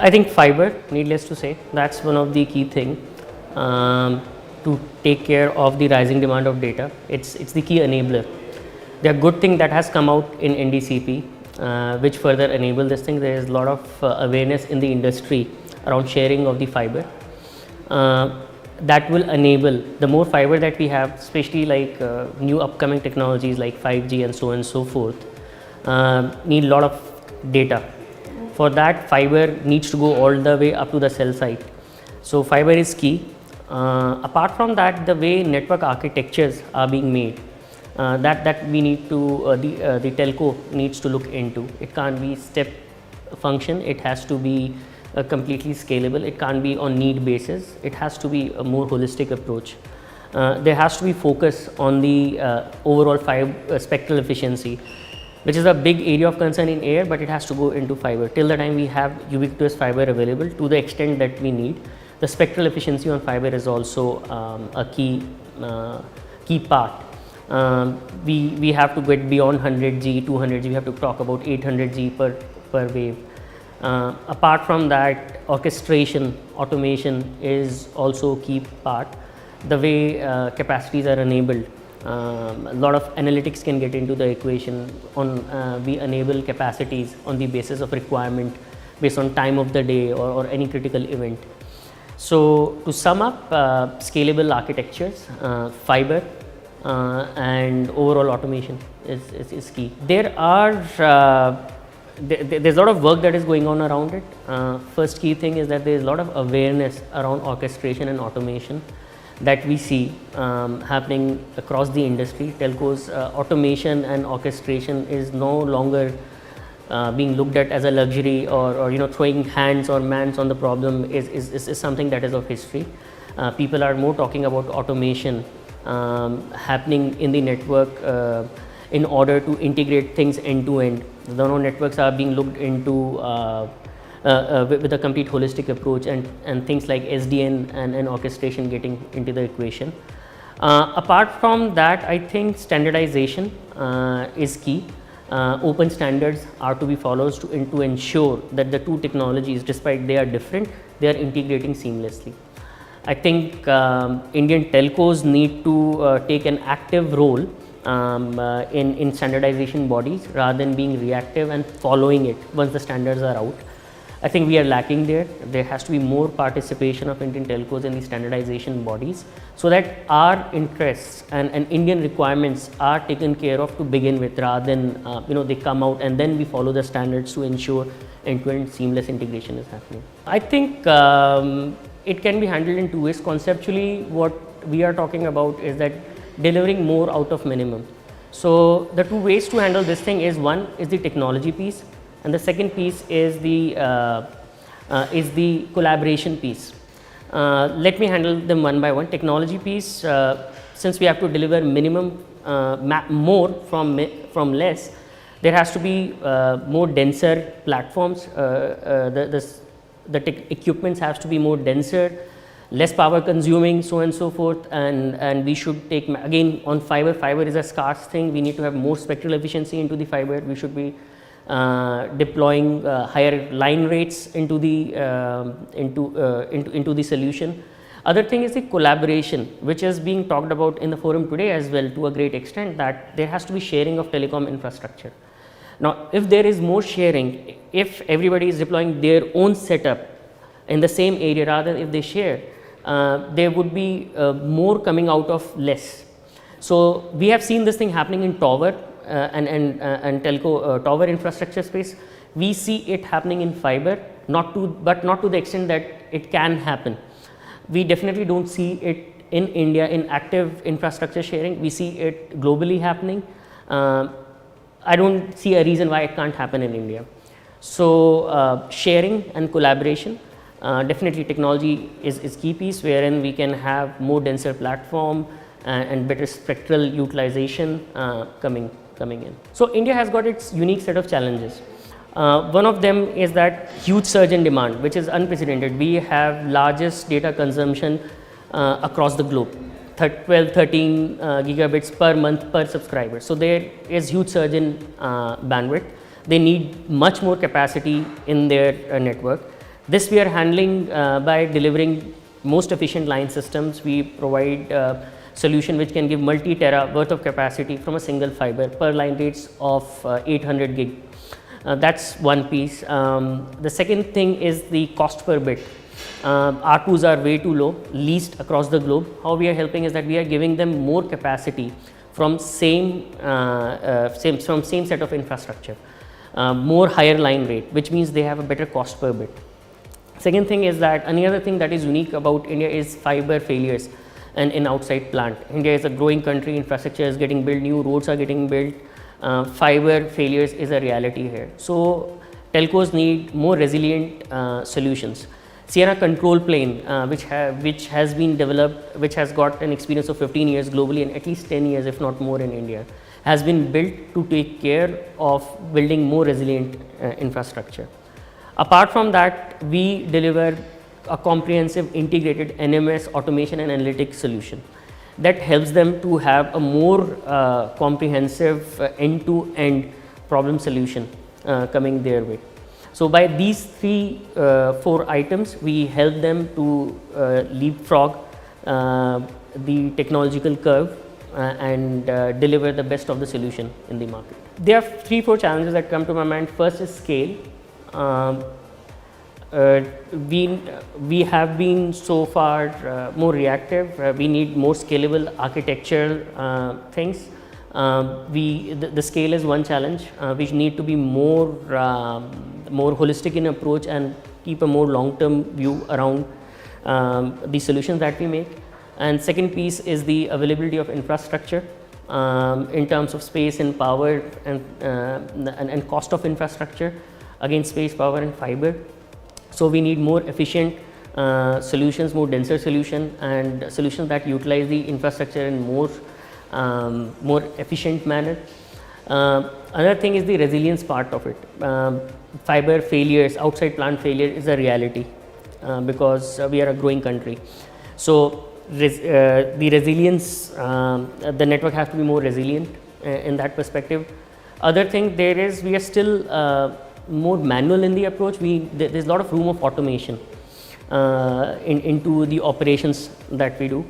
I think fiber, needless to say, that's one of the key thing to take care of the rising demand of data. It's the key enabler. The good thing that has come out in NDCP, which further enable this thing. There is a lot of awareness in the industry around sharing of the fiber. That will enable the more fiber that we have, especially like new upcoming technologies like 5G and so on and so forth, need a lot of data. For that, fiber needs to go all the way up to the cell site. So fiber is key. Apart from that, the way network architectures are being made, that we need to the telco needs to look into. It can't be step function. It has to be completely scalable. It can't be on need basis. It has to be a more holistic approach. There has to be focus on the overall spectral efficiency, which is a big area of concern in air, but it has to go into fiber. Till the time we have ubiquitous fiber available to the extent that we need, the spectral efficiency on fiber is also a key part. We have to get beyond 100G, 200G. We have to talk about 800G per wave. Apart from that, orchestration, automation is also a key part. The way capacities are enabled, a lot of analytics can get into the equation. We enable capacities on the basis of requirement, based on time of the day or any critical event. So to sum up, scalable architectures, fiber, and overall automation is key. There's a lot of work that is going on around it. First key thing is that there is a lot of awareness around orchestration and automation that we see happening across the industry. Telcos, automation and orchestration is no longer being looked at as a luxury, or throwing hands or mans on the problem is something that is of history. People are more talking about automation happening in the network in order to integrate things end to end. The networks are being looked into with a complete holistic approach, and things like SDN and orchestration getting into the equation. Apart from that, I think standardization is key. Open standards are to be followed to ensure that the two technologies, despite they are different, they are integrating seamlessly. I think Indian telcos need to take an active role in standardization bodies rather than being reactive and following it once the standards are out. I think we are lacking there. There has to be more participation of Indian telcos in the standardization bodies, so that our interests and Indian requirements are taken care of to begin with, rather than they come out and then we follow the standards to ensure end-to-end seamless integration is happening. I think it can be handled in two ways. Conceptually, what we are talking about is that delivering more out of minimum. So the two ways to handle this thing is, one is the technology piece, and the second piece is the collaboration piece. Let me handle them one by one. Technology piece, since we have to deliver minimum more from less, there has to be more denser platforms. The equipments has to be more denser, less power consuming, so on and so forth, and we should take, again, on fiber is a scarce thing. We need to have more spectral efficiency into the fiber. We should be deploying higher line rates into the solution. Other thing is the collaboration, which is being talked about in the forum today as well, to a great extent, that there has to be sharing of telecom infrastructure. Now, if there is more sharing, if everybody is deploying their own setup in the same area, rather than if they share, there would be more coming out of less. So we have seen this thing happening in tower and telco tower infrastructure space. We see it happening in fiber, but not to the extent that it can happen. We definitely don't see it in India in active infrastructure sharing. We see it globally happening. I don't see a reason why it can't happen in India. So sharing and collaboration, definitely technology is key piece, wherein we can have more denser platform and better spectral utilization coming in. So India has got its unique set of challenges. One of them is that huge surge in demand, which is unprecedented. We have largest data consumption across the globe, 12, 13 gigabits per month per subscriber. So there is huge surge in bandwidth. They need much more capacity in their network. This we are handling by delivering most efficient line systems. We provide solution which can give multi-tera worth of capacity from a single fiber per line rates of 800 gig. That's one piece. The second thing is the cost per bit. R2s are way too low, least across the globe. How we are helping is that we are giving them more capacity from same set of infrastructure, more higher line rate, which means they have a better cost per bit. Second thing is that another thing that is unique about India is fiber failures and in outside plant. India is a growing country, infrastructure is getting built, new roads are getting built, fiber failures is a reality here. So telcos need more resilient solutions. Ciena control plane, which has been developed, which has got an experience of 15 years globally and at least 10 years if not more in India, has been built to take care of building more resilient infrastructure. Apart from that, we deliver a comprehensive integrated NMS automation and analytics solution that helps them to have a more comprehensive end-to-end problem solution coming their way. So by these four items, we help them to leapfrog the technological curve and deliver the best of the solution in the market. There are 3-4 challenges that come to my mind. First is scale. We have been so far more reactive. We need more scalable architectural things. The scale is one challenge. We need to be more holistic in approach and keep a more long-term view around the solutions that we make. And second piece is the availability of infrastructure in terms of space and power and cost of infrastructure. Again, space, power and fiber. So we need more efficient solutions, more denser solution and solutions that utilize the infrastructure in more efficient manner. Another thing is the resilience part of it. Fiber failures, outside plant failure is a reality because we are a growing country. So the resilience, the network has to be more resilient in that perspective. Other thing there is, we are still more manual in the approach. There's a lot of room of automation into the operations that we do.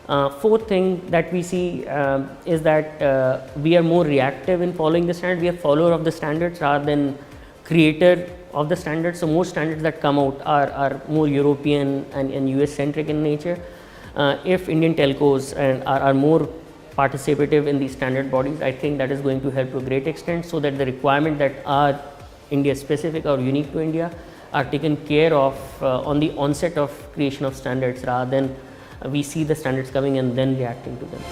Fourth thing that we see is that we are more reactive in following the standard. We are follower of the standards rather than creator of the standards. So most standards that come out are more European and US centric in nature. If Indian telcos are more participative in these standard bodies, I think that is going to help to a great extent, so that the requirement that are India specific or unique to India are taken care of on the onset of creation of standards, rather than we see the standards coming and then reacting to them.